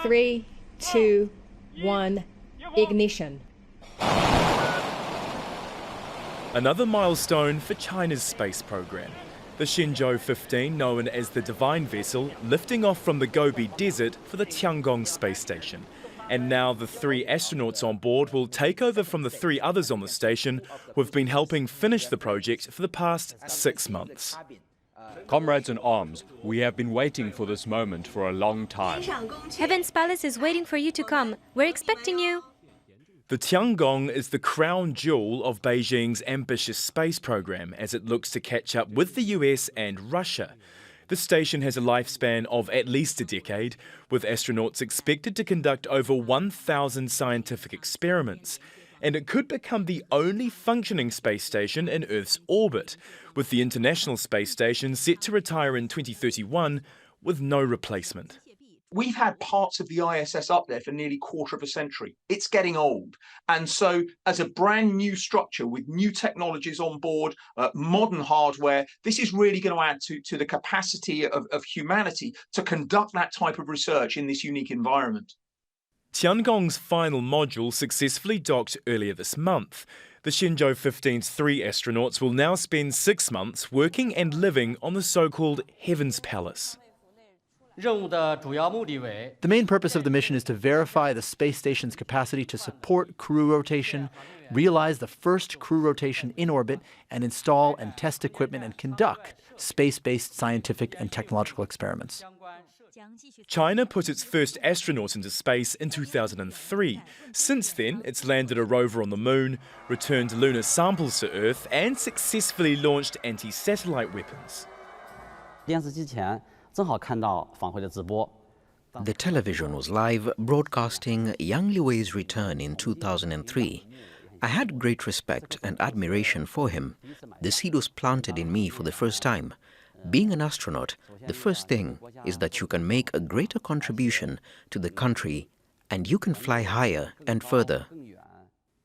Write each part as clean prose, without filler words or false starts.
3, 2, 1, ignition. Another milestone for China's space program. The Shenzhou 15, known as the Divine Vessel, lifting off from the Gobi Desert for the Tiangong space station. And now the 3 astronauts on board will take over from the 3 others on the station who have been helping finish the project for the past 6 months. Comrades in arms, we have been waiting for this moment for a long time. Heaven's Palace is waiting for you to come. We're expecting you. The Tiangong is the crown jewel of Beijing's ambitious space program as it looks to catch up with the US and Russia. The station has a lifespan of at least a decade, with astronauts expected to conduct over 1,000 scientific experiments. And it could become the only functioning space station in Earth's orbit, with the International Space Station set to retire in 2031 with no replacement. We've had parts of the ISS up there for nearly a quarter of a century. It's getting old. And so as a brand new structure with new technologies on board, modern hardware, this is really going to add to the capacity of humanity to conduct that type of research in this unique environment. Tiangong's final module successfully docked earlier this month. The Shenzhou 15's 3 astronauts will now spend 6 months working and living on the so-called Heaven's Palace. The main purpose of the mission is to verify the space station's capacity to support crew rotation, realize the first crew rotation in orbit, and install and test equipment and conduct space-based scientific and technological experiments. China put its first astronaut into space in 2003. Since then, it's landed a rover on the moon, returned lunar samples to Earth, and successfully launched anti-satellite weapons. The television was live broadcasting Yang Liwei's return in 2003. I had great respect and admiration for him. The seed was planted in me for the first time. Being an astronaut, the first thing is that you can make a greater contribution to the country and you can fly higher and further.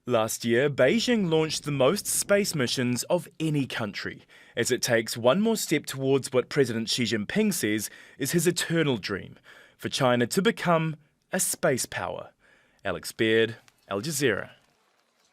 Last year, Beijing launched the most space missions of any country, as it takes one more step towards what President Xi Jinping says is his eternal dream, for China to become a space power. Baird, Al Jazeera.